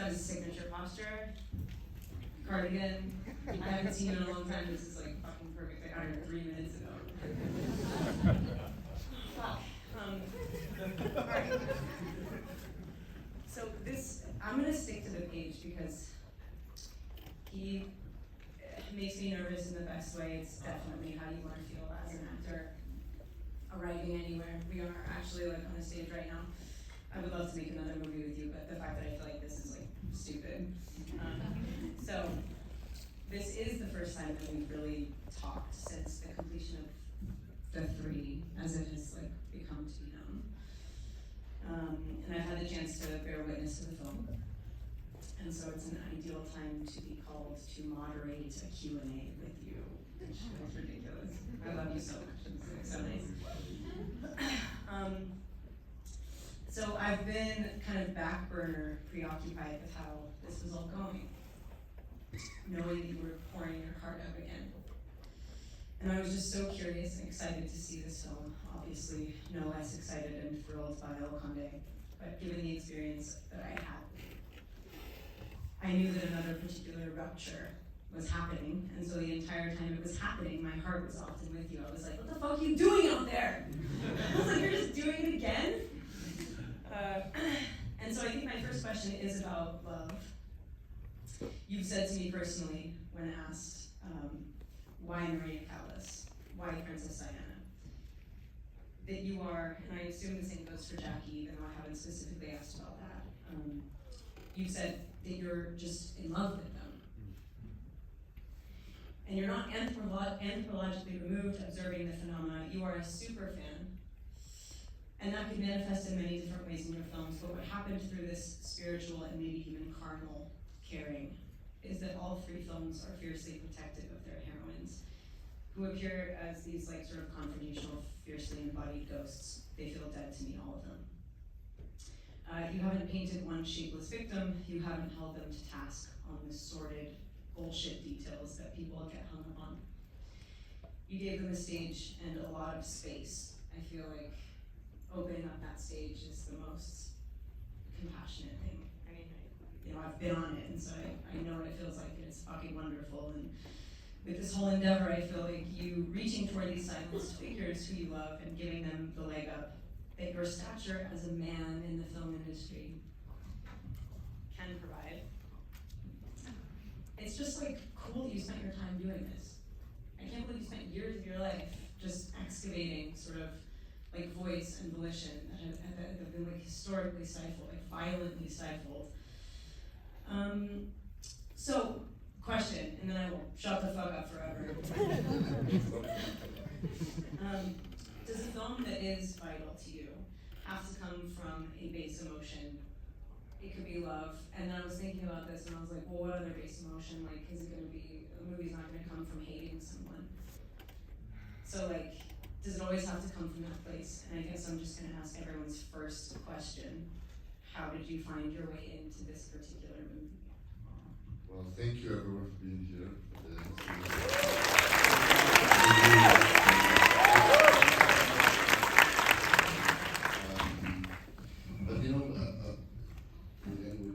got his signature posture. Cardigan. I haven't seen it in a long time. This is like fucking perfect. I got it 3 minutes ago. Wow. Alright. So I'm gonna stick to the page because he makes me nervous in the best way. It's definitely how you want to feel as an actor arriving anywhere. We are actually like on a stage right now. I would love to make another movie with you, but the fact that I feel like this is like stupid. So this is the first time that we've really talked since the completion of the 3, as it has like become to be known. And I've had the chance to bear witness to the film. And so it's an ideal time to be called to moderate a Q&A with you, which is ridiculous. I love you so much. It's so nice. So I've been kind of back burner preoccupied with how this was all going, knowing that you were pouring your heart out again. And I was just so curious and excited to see this film. Obviously, no less excited and thrilled by El Conde, but given the experience that I had, I knew that another particular rupture was happening, and so the entire time it was happening, my heart was often with you. I was like, what the fuck are you doing out there? I was like, you're just doing it again? And so I think my first question is about love. You've said to me personally, when asked, why Maria Callas? Why Princess Diana? That you are, and I assume the same goes for Jackie, even though I haven't specifically asked about that. You said that you're just in love with them. And you're not anthropologically removed observing the phenomena. You are a super fan. And that can manifest in many different ways in your films, but what happened through this spiritual and maybe even carnal caring is that all 3 films are fiercely protective of their heroines, who appear as these like sort of confrontational, fiercely embodied ghosts. They feel dead to me, all of them. You haven't painted one shapeless victim. You haven't held them to task on the sordid bullshit details that people get hung up on. You gave them a stage and a lot of space. I feel like opening up that stage is the most compassionate thing. I mean, I've been on it, and so I know what it feels like, and it's fucking wonderful. And with this whole endeavor, I feel like you reaching toward these silenced figures who you love and giving them the leg up that your stature as a man in the film industry can provide. It's just like cool that you spent your time doing this. I can't believe you spent years of your life just excavating sort of like voice and volition that have been like historically stifled, like violently stifled. So, question, and then I will shut the fuck up forever. Does a film that is vital to you have to come from a base emotion? It could be love, and then I was thinking about this, and I was like, well, what other base emotion? Like, is it gonna be, a movie's not gonna come from hating someone. So like, does it always have to come from that place? And I guess I'm just gonna ask everyone's first question. How did you find your way into this particular movie? Well, thank you everyone for being here. But again,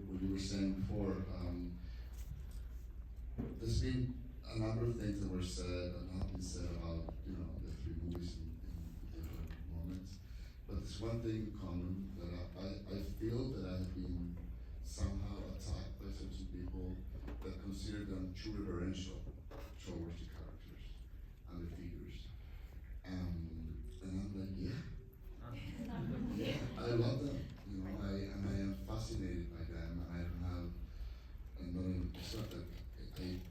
what you were saying before, there's been a number of things that were said and have been said about, the 3 movies in different moments. But there's one thing in common that I feel that I have been somehow attacked by certain people that consider them too reverential towards the characters and the figures. And I'm like, yeah, I love them. I am fascinated by them, and I don't have, it's not that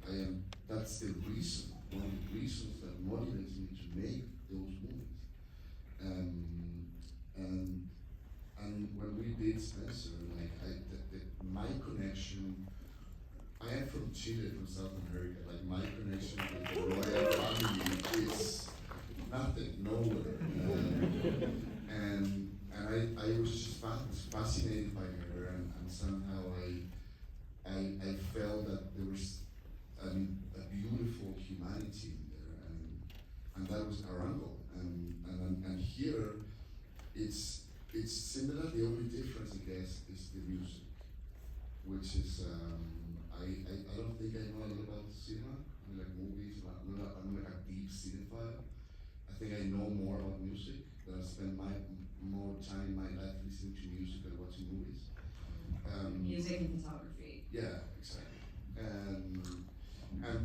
I am, that's the reason, one of the reasons that motivates me to make those movies. And when we did Spencer, like my connection, I am from Chile, from South America. Like my connection with the royal family is nothing, nowhere. And I was just fascinated by her, and somehow I felt that there was a beautiful humanity in there, and that was our angle. And here, it's similar. The only difference, I guess, is the music. which is I don't think I know a lot about cinema. I mean, like movies. I'm like a deep cinephile. I think I know more about music. That I spend more time in my life listening to music than watching movies. Music and photography. Yeah, exactly. And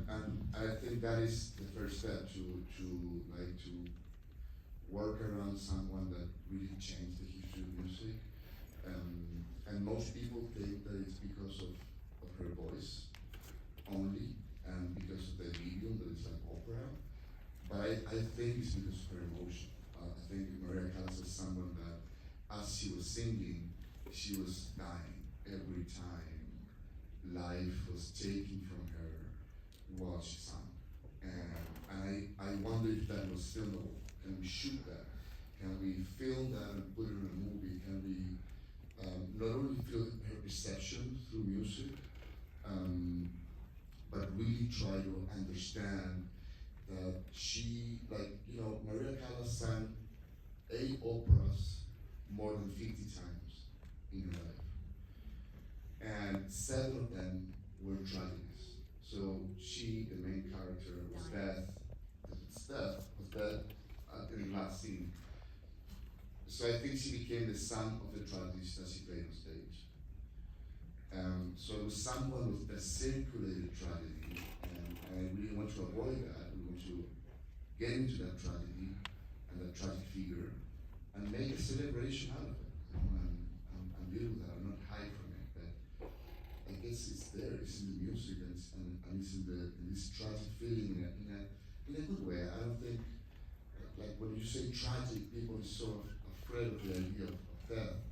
I think that is the first step to work around someone that really changed the history of music. And most people think that it's because of her voice only, and because of the medium that it's like opera. But I think it's because of her emotion. I think Maria Callas was someone that, as she was singing, she was dying every time life was taken from her while she sang. And I wonder if that was filmable. Can we shoot that? Can we film that and put it in a movie? Can we not only feel her perception through music, but really try to understand that she, like, Maria Callas sang 8 operas more than 50 times in her life. And 7 of them were tragedies. So she, the main character, was Beth. In the last scene. So I think she became the sum of the tragedies that she played on stage. So it was someone that circulated tragedy, and I really want to avoid that. We want to get into that tragedy and that tragic figure and make a celebration out of it. And deal with that, and not hide from it. But I guess it's there, it's in the music, and it's in this tragic feeling in a good way. I don't think, like when you say tragic, people are sort of afraid of the idea of death.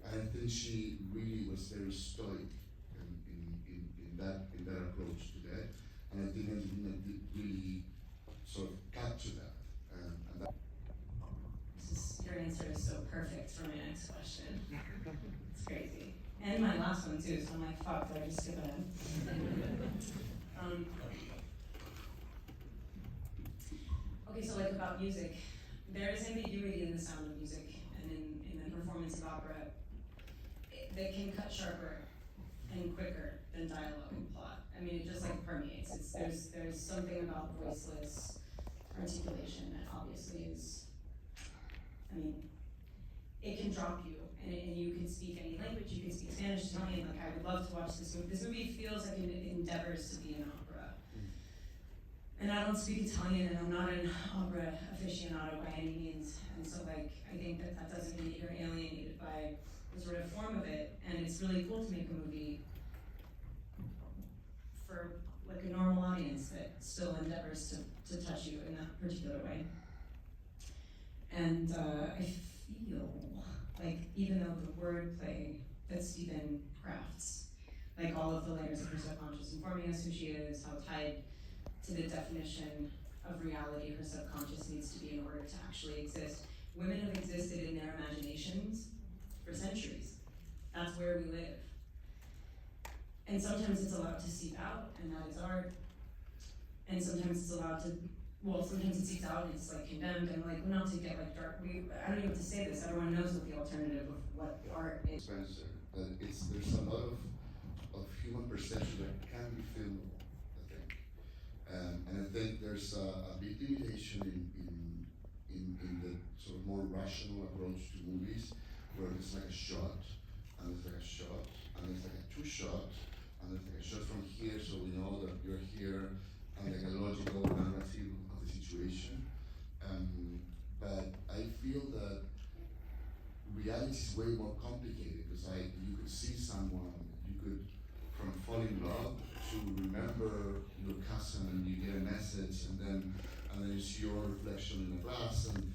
And I think she really was very stoic in that approach to that. And I think Angelina did really sort of capture that. And that Your answer is so perfect for my next question. It's crazy. And my last one too, so I'm like, fuck, did I just skip ahead? Okay, so like about music, there is ambiguity in the sound of music and in the performance of opera that can cut sharper and quicker than dialogue and plot. I mean, it just like permeates. There's something about voiceless articulation that obviously is, I mean, it can drop you, and you can speak any language, you can speak Spanish, Italian, like I would love to watch this movie. This movie feels like it endeavors to be an opera. And I don't speak Italian, and I'm not an opera aficionado by any means, and so like, I think that doesn't mean that you're alienated by the sort of form of it, and it's really cool to make a movie for like a normal audience that still endeavors to touch you in that particular way. And I feel like even though the wordplay that Stephen crafts, like all of the layers of her subconscious informing us who she is, how tied to the definition of reality her subconscious needs to be in order to actually exist. Women have existed in their imaginations for centuries. That's where we live. And sometimes it's allowed to seep out, and that is art. And sometimes it's allowed to, sometimes it seeps out and it's like condemned, and like, not to get like dark, I don't even have to say this, everyone knows what the alternative of what art is. Spencer, that there's a lot of human perception that can be filmable, I think. And I think there's a big limitation in the sort of more rational approach to movies, where there's like a shot, and there's like a shot, and there's like a 2 shot, and there's like a shot from here, so we know that you're here, and like a logical narrative of the situation. But I feel that reality is way more complicated, because you could see someone, you could, from fall in love to remember your cousin, and you get a message, and then you see your reflection in a glass, and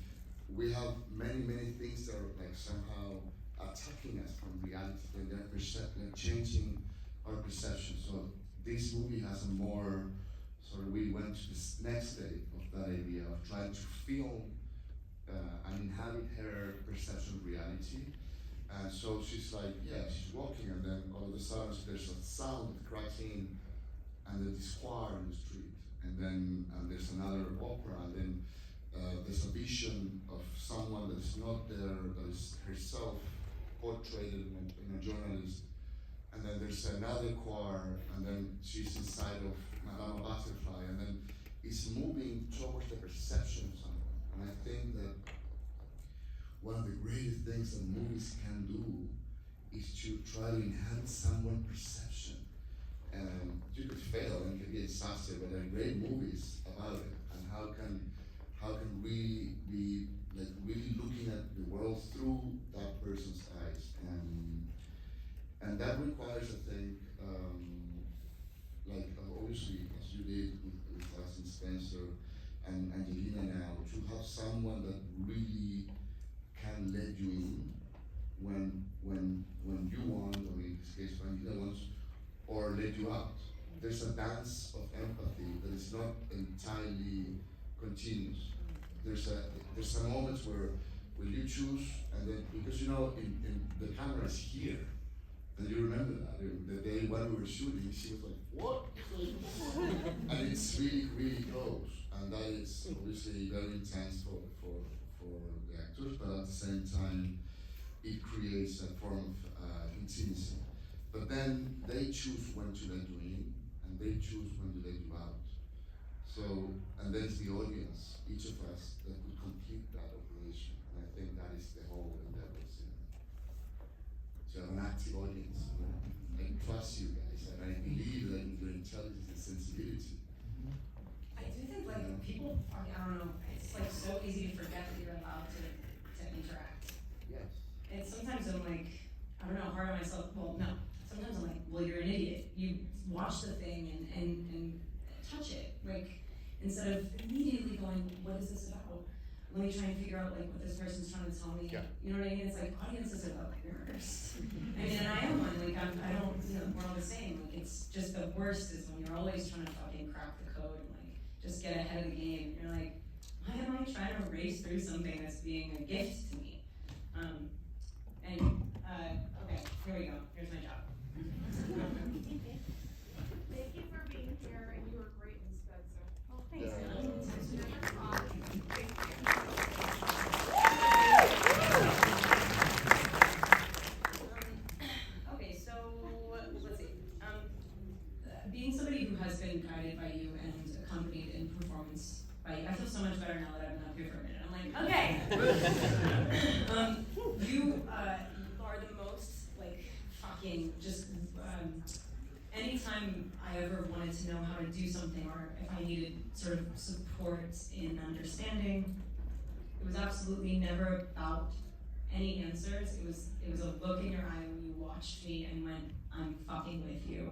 we have many things that are like somehow attacking us from reality, and they're changing our perception. So this movie has a more sort of, we went to this next stage of that idea of trying to film and inhabit her perception of reality. And so she's like, she's walking, and then all of a sudden there's a sound that cracks in, and there's this choir in the street, and then there's another opera, and then there's a vision of someone that is not there, that is herself portrayed in a journalist, and then there's there's another choir, and then she's inside of Madame Butterfly, and then it's moving towards the perception of someone. And I think that one of the greatest things that movies can do is to try to enhance someone's perception. And you could fail and it can be a disaster, but there are great movies about it, and how can we be like really looking at the world through that person's eyes, and that requires, I think, obviously as you did with us and Spencer and Angelina now, to have someone that really can let you in when you want, or in this case when Angelina wants, or let you out. There's a dance of empathy that is not entirely continuous. There's some moments where you choose, and then because in the camera is here, and you remember that the day when we were shooting, she was like, "What?" And it's really close, and that is obviously very intense for the actors, but at the same time, it creates a form of intimacy. But then they choose when to let you in, and they choose when to let you out. So, and then it's the audience, each of us, that could complete that operation. And I think that is the whole endeavor. To have an active audience. I trust you guys, and I believe that in your intelligence and sensibility. I do think people, I don't know, it's so easy to forget that you're allowed to interact. Yes. And sometimes I'm I don't know, hard on myself. Well, no. Sometimes I'm well, you're an idiot. You watch the thing and touch it. Instead of immediately going, what is this about? Let me try and figure out what this person's trying to tell me. Yeah. You know what I mean? It's audiences are mirrors. I mean, and I am one. I don't, we're all the same. It's just the worst is when you're always trying to fucking crack the code and just get ahead of the game. You're why am I trying to race through something that's being a gift to me? Okay, here we go. Here's my job. Thank you for being here, and you were great in Spencer. Oh, thanks. Yeah. Okay, so let's see. Being somebody who has been guided by you and accompanied in performance by you, I feel so much better now that I've been up here for a minute. I'm okay. You are the most fucking just. Anytime I ever wanted to know how to do something, or if I needed sort of support in understanding, it was absolutely never about any answers. It was a look in your eye when you watched me and went, "I'm fucking with you."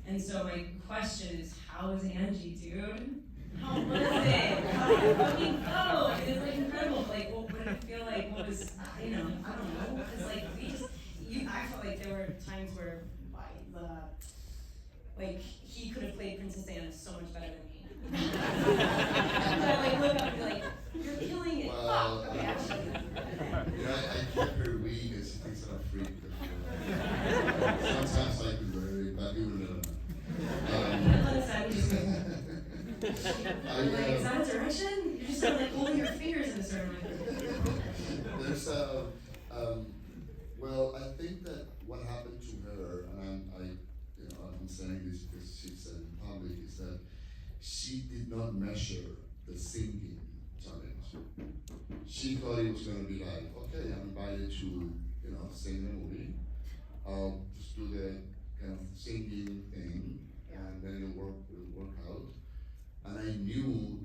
And so my question is, how is Angie, dude? How was it? How did it fucking go? It's incredible. What did it feel like? What was, I don't know. It's I felt like there were times where he could have played Princess Anna so much better than me. And I look up and be you're killing it. Well, Okay, actually. I kept her weak and she thinks I'm a freak. Sometimes I could wear it, but you will never know. Is that a direction? You're just holding your fingers in a certain way. There's well, I think that what happened to her, and I'm saying this because she said in public, is that she did not measure the singing challenge. She thought it was going to be okay, I'm invited to, sing the movie. I'll just do the kind of singing thing, and then it'll work out. And I knew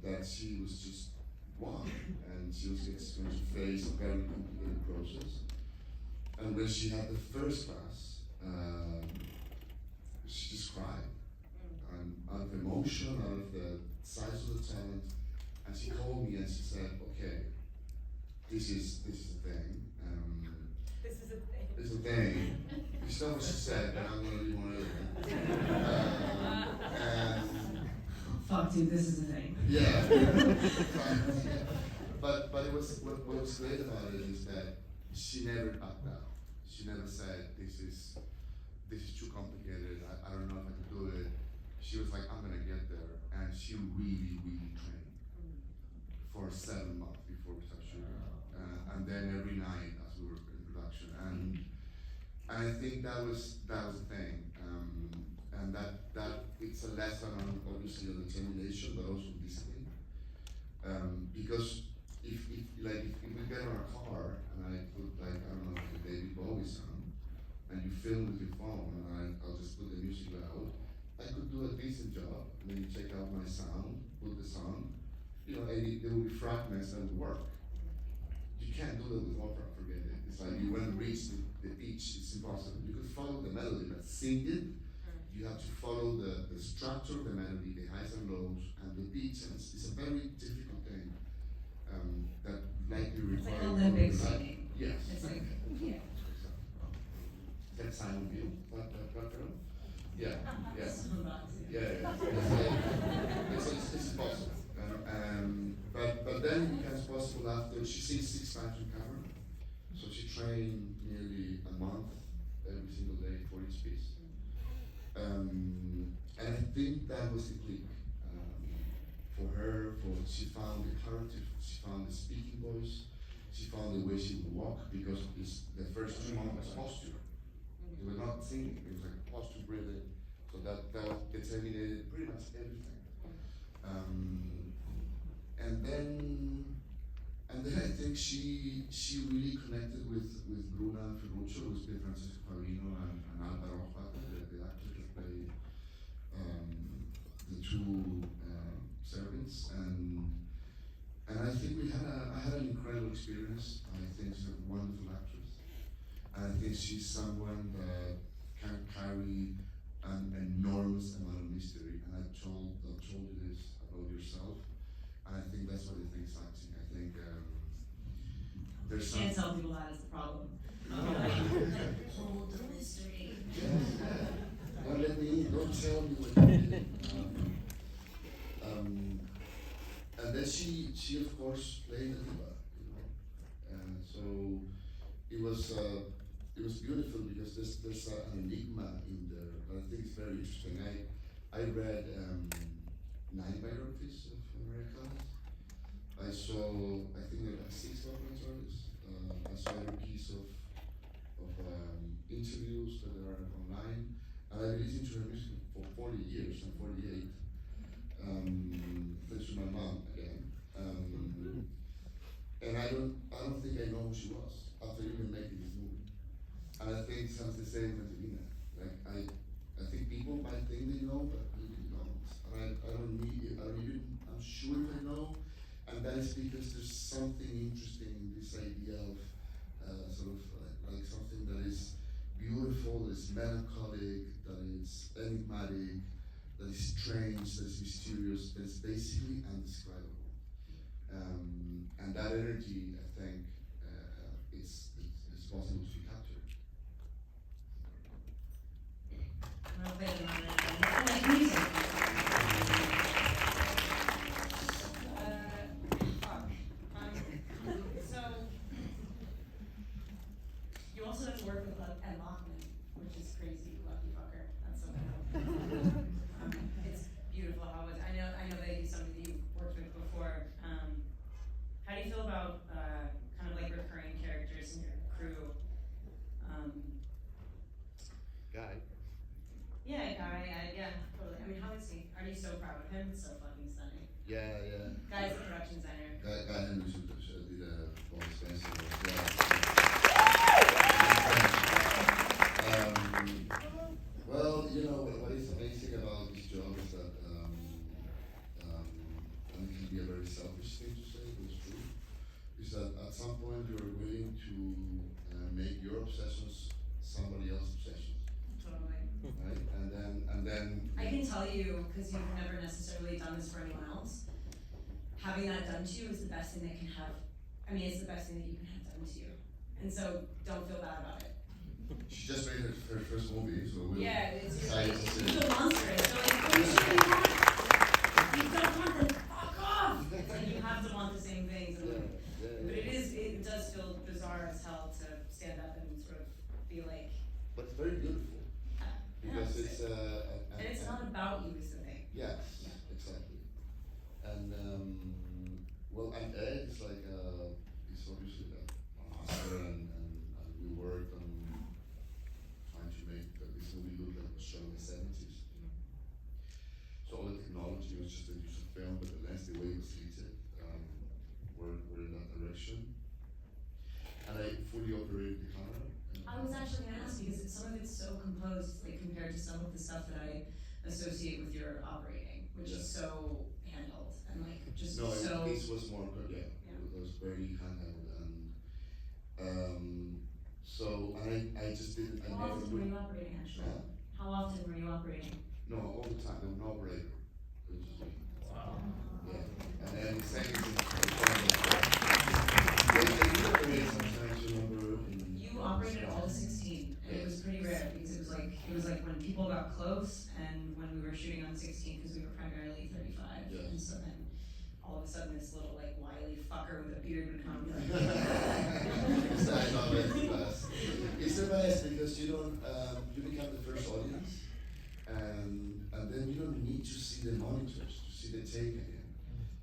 that she was just one, and she was just going to face a very complicated process. And when she had the first class, she just cried, and out of emotion, out of the size of the talent. And she called me and she said, "Okay, this is the thing. This is a thing. This is a thing." It's not what she said, but I'm gonna be one of them. Fuck, dude, this is the thing. Yeah. But it was what was great about it is that she never backed out. She never said this is too complicated. I don't know if I can do it. She was like, "I'm gonna get there," and she really trained for 7 months before we started shooting. And then every night as we were in production, And I think that was the thing, and that it's a lesson on obviously on determination, but also discipline. Because if we get on a car and I put like I don't know like a David Bowie song, and you film with your phone, and I'll just put the music loud, I could do a decent job. And then you check out my sound, put the song, you know, and there will be fragments that will work. You can't do that with opera, forget it. It's like you won't reach the pitch, it's impossible. You could follow the melody, but sing it, you have to follow the structure of the melody, the highs and lows, and the pitch, and it's a very difficult thing that likely It's like requires. Olympic singing. Yes. It's like, yeah. That Simon View, that film? Yeah, yeah. Yeah. It's possible. But then it becomes possible after she sings 6 times on camera. So she trained nearly a month every single day for each piece. And I think that was the click for her. She found the clarity, she found the speaking voice, she found the way she would walk, because the first 2 months was posture. They were not singing, it was like posture breathing. So that determined pretty much everything. And then I think she really connected with Bruna Ferruccio, who's been Francesco Paolino and Alba Roja, the actors that play the 2 servants, and I think I had an incredible experience. I think she's a wonderful actress, and I think she's someone that can carry an enormous amount of mystery. And I've told you this about yourself, and I think that's what I think is acting. I think there's some. Can't tell people that is the problem. Hold the mystery. Yeah. Don't let me in. Don't tell me what you did. And then she of course played the diva, you know, and so it was beautiful because there's an enigma in there. But I think it's very interesting. I read 9 biographies of Americans. I think there are 6 documentaries. I saw every piece of interviews that are online. And I've been listening to her music for 40 years. I'm 48. Thanks to my mom again. And I don't think I know who she was after even making this movie. And I think sounds the same with Angelina. Like I think people might think they know, but really don't. And I don't need it. I'm sure I know. And that is because there's something interesting in this idea of sort of like something that is beautiful, that is melancholic, that is enigmatic, that is strange, that is mysterious, that is basically undescribable. And that energy, I think, it's possible to be captured. I'm gonna play them on it. I like music. So you also have to work with Ed Lachman, which is crazy. Lucky fucker. That's so bad. It's beautiful. I know that he's somebody that you've worked with before. How do you feel about kind of like recurring characters in your crew? Guy. Yeah, totally. I mean, how is he? Are you so proud of him? It's so fucking stunning. Yeah. Guy's the production designer. Guy Henry did a Paul Spencer. Well, you know what is amazing about this job is that, and it can be a very selfish thing to say, but it's true, is that at some point you're willing to make your obsessions somebody else's obsessions, Totally. right? And then. I can tell you, because you've never necessarily done this for anyone else, having that done to you is the best thing that can have, I mean, it's the best thing that you can have done to you. And so don't feel bad about it. She just made her first movie, so we'll. Yeah, it's decide like, to you see. feel monstrous. So like, what you should want? You don't want them, fuck off! And you have to want the same things. And but it does feel bizarre as hell to stand up and sort of be like. But it's very beautiful. Because it's and it's not about you is the thing. Yes, exactly. And well, and Ed is like he's obviously a master, and we worked on shot in the 70s. So all the technology was just the use of film, but the lens, the way it was lit, were in that direction. And I fully operated the camera. I was actually gonna ask because some of it's so composed, like compared to some of the stuff that I associate with your operating, which is so handheld and like just no, so. This was more, it was very handheld and so I just didn't. How often were you operating actually? How often were you operating? No, all the time. There was no operator. It was just me. Wow. Yeah, and then the same thing. You operated all 16, and it was pretty rare because it was like when people got close and when we were shooting on 16 because we were primarily 35, and so then all of a sudden this little like wily fucker with a beard would come. It's the best because you don't you become the first audience, and then you don't need to see the monitors to see the take again,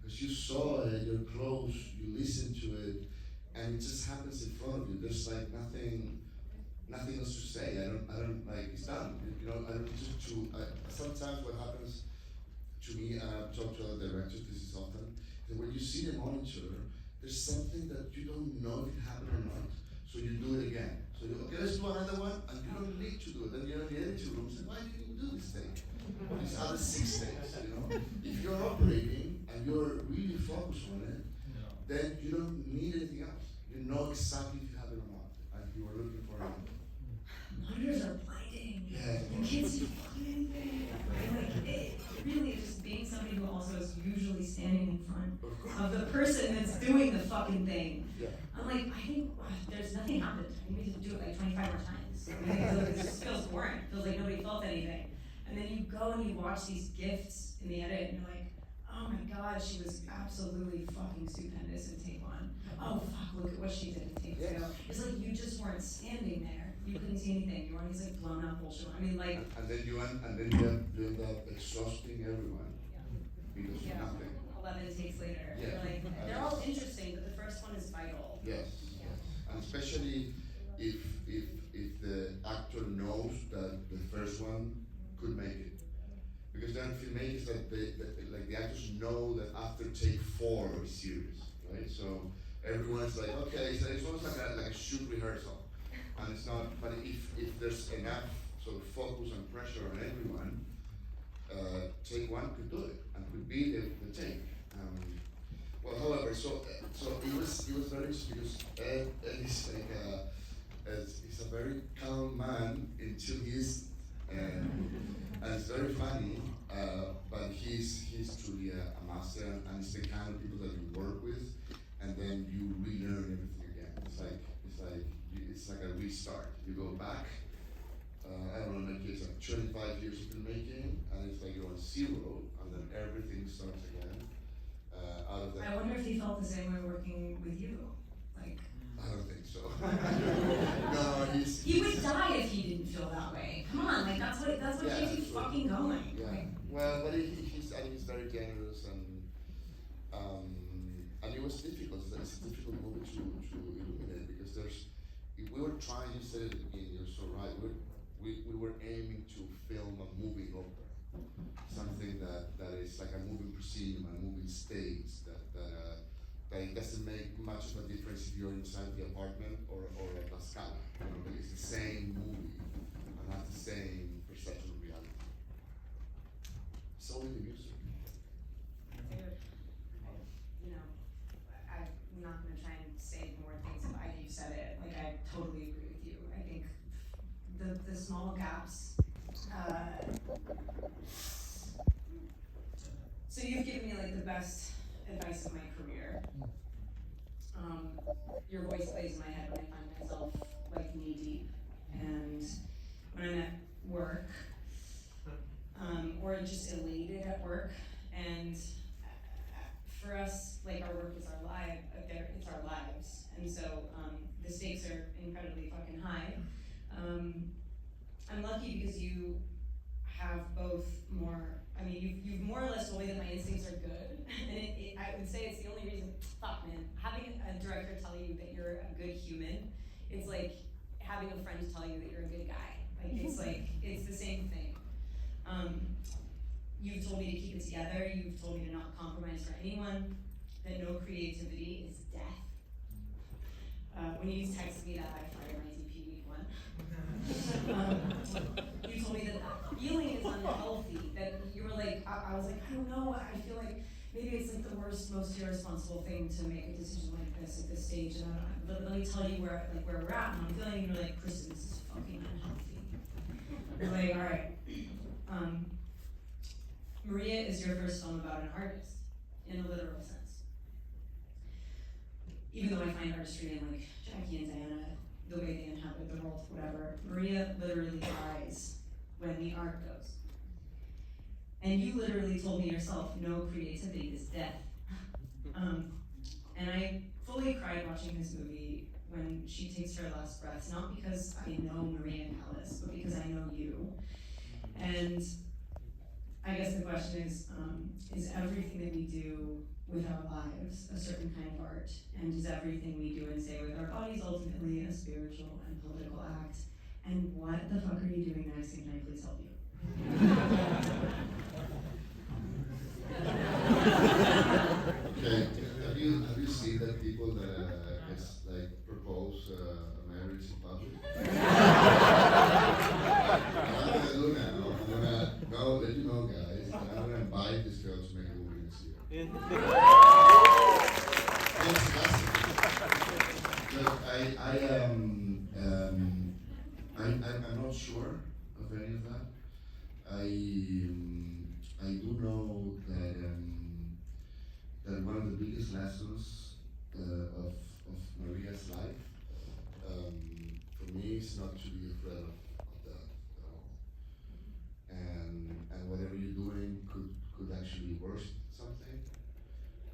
because you saw it, you're close, you listen to it, and it just happens in front of you. There's like nothing else to say. I don't like it's done. You know, I don't sometimes what happens to me, and I've talked to other directors, this is often, that when you see the monitor, there's something that you don't know if it happened or not, so you do it again. So you okay, let's do another one, and you don't need to do it. Then you're in the editing room, say, why didn't you do this thing? These other 6 takes, you know? If you're operating and you're really focused on it, then you don't need anything else. You know exactly if you have it or not, and if you were looking for it. Monitors are blinding. Yeah. You can't see fucking anything. And like it really just being somebody who also is usually standing in front of the person that's doing the fucking thing. Yeah. I'm like, I think there's nothing happened. I need to do it like 25 more times. It just feels boring. It feels like nobody felt anything. And then you go and you watch these gifts in the edit and you're like, oh my god, she was absolutely fucking stupendous in take 1. Oh fuck, look at what she did in take 2. It's like you just weren't standing there. You couldn't see anything. You were on these like blown up bullshit. I mean like. And then you end up exhausting everyone because of nothing. 11 takes later. Yeah. You're like, they're all interesting, but the first one is vital. Yes. And especially if the actor knows that the first one could make it, because then filmmakers that the actors know that after take 4 is serious, right? So everyone's like, okay, so it's almost like a shoot rehearsal, and it's not. But if there's enough sort of focus and pressure on everyone, take 1 could do it and could be the take. Well, however, so it was very interesting because Ed is like he's a very calm man until he's and it's very funny, but he's truly a master, and it's the kind of people that you work with, and then you relearn everything again. It's like a restart. You go back. I don't know, in my case, like 25 years of filmmaking, and it's like you're on 0, and then everything starts again. Out of that. I wonder if he felt the same way working with you. Like. I don't think so. No, he would die if he didn't feel that way. Come on, like that's what keeps you fucking going. Yeah. Like, well, but he's very generous, and it was difficult. It's a difficult movie to illuminate because we were trying. You said it at the beginning. You're so right. We were aiming to film a moving opera, something that is like a moving proscenium, a moving stage that it doesn't make much of a difference if you're inside the apartment or at La Scala. You know, but it's the same movie and has the same perception of reality. So in the music. dude, you know, I'm not gonna try and say more things, but you've said it. Like I totally agree with you. I think the small gaps. So you've given me like the best advice of my career. Your voice plays in my head when I find myself like knee deep, and when I'm at work, or just elated at work. And for us, like our work is our it's our lives, and so the stakes are incredibly fucking high. I'm lucky because you have both more. I mean, you've more or less told me that my instincts are good, and I would say it's the only reason. Fuck, man, having a director tell you that you're a good human, it's like having a friend tell you that you're a good guy. Like it's the same thing. you've told me to not compromise for anyone, that no creativity is death. When you texted me that, I fired my DP week 1. You told me that feeling is unhealthy, that you were like, I was like, I don't know, I feel like maybe it's like the worst, most irresponsible thing to make a decision like this at this stage, and let me tell you where we're at and I'm feeling, and you're like, Kristen, this is fucking unhealthy. You're like, all right. Maria is your first film about an artist, in a literal sense. Even though I find artistry in like Jackie and Diana, the way they inhabit the world, whatever, Maria literally dies when the art goes. And you literally told me yourself, no creativity is death. And I fully cried watching this movie when she takes her last breaths, not because I know Maria and Alice, but because I know you. And I guess the question is everything that we do with our lives a certain kind of art? And is everything we do and say with our bodies ultimately a spiritual and political act? And what the fuck are you doing next, and can I please help you? Okay, have you seen that people that like propose a marriage in public? I'm gonna do now. I'm gonna let you know, guys, that I'm gonna invite this girl to make a movie this year. I'm not sure of any of that. I do know that one of the biggest lessons of Maria's life, for me, is not to be afraid of that at all. And whatever you're doing could actually be worth something.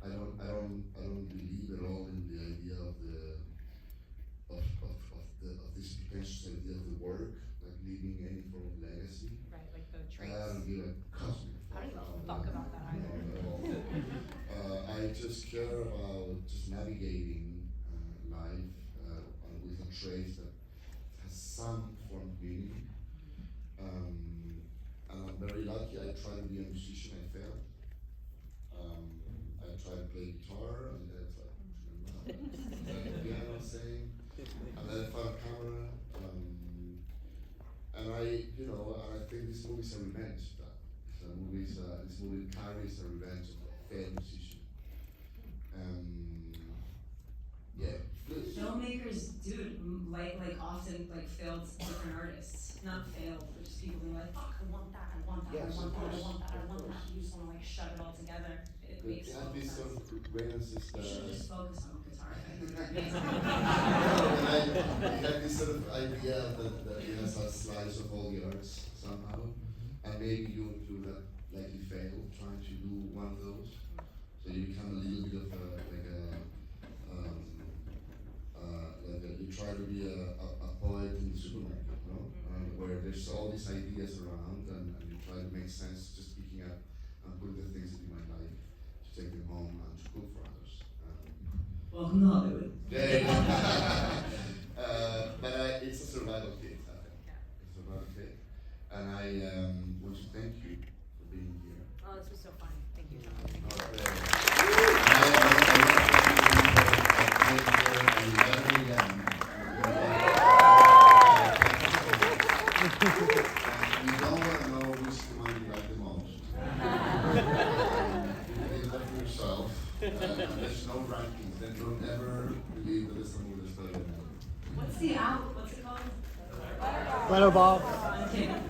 I don't believe at all in the idea of this potential idea of the work, like leaving any form of legacy. Right, like the traits. I don't give a cosmic I don't fuck even talk about that either. I just care about just navigating life with a trace that has some form of meaning. And I'm very lucky. I tried to be a musician, I failed. I tried to play guitar, and that's like piano, sing, and then I found a camera. And I think this movie is a revenge of that. This movie carries a revenge of a failed musician. Yeah, please. Filmmakers do like often like failed different artists, not failed, but just people who are like, fuck, I want that, I want that, Yes, I want of that, I course, want that, I of want course. that. You just want to like shove it all together. It makes There have total been sense. some brilliances You should just focus on guitar. I think that'd be amazing. You have this sort of idea that it has a slice of all the arts somehow, and maybe you likely fail trying to do one of those, so you become a little bit of you try to be a poet in the supermarket, you know, where there's all these ideas around, and you try to make sense, just picking up and put the things that you might like, to take them home and to cook for others. Welcome to Hollywood. Yeah. But it's a survival kit, I think. It's a survival kit. And I want to thank you for being here. Oh, this was so fun. Thank you, John. You don't want to know which one you like the most. You think that for yourself. There's no rankings. Then don't ever believe that there's someone that's better than you. What's the app? What's it called? Letterbox. I'm kidding.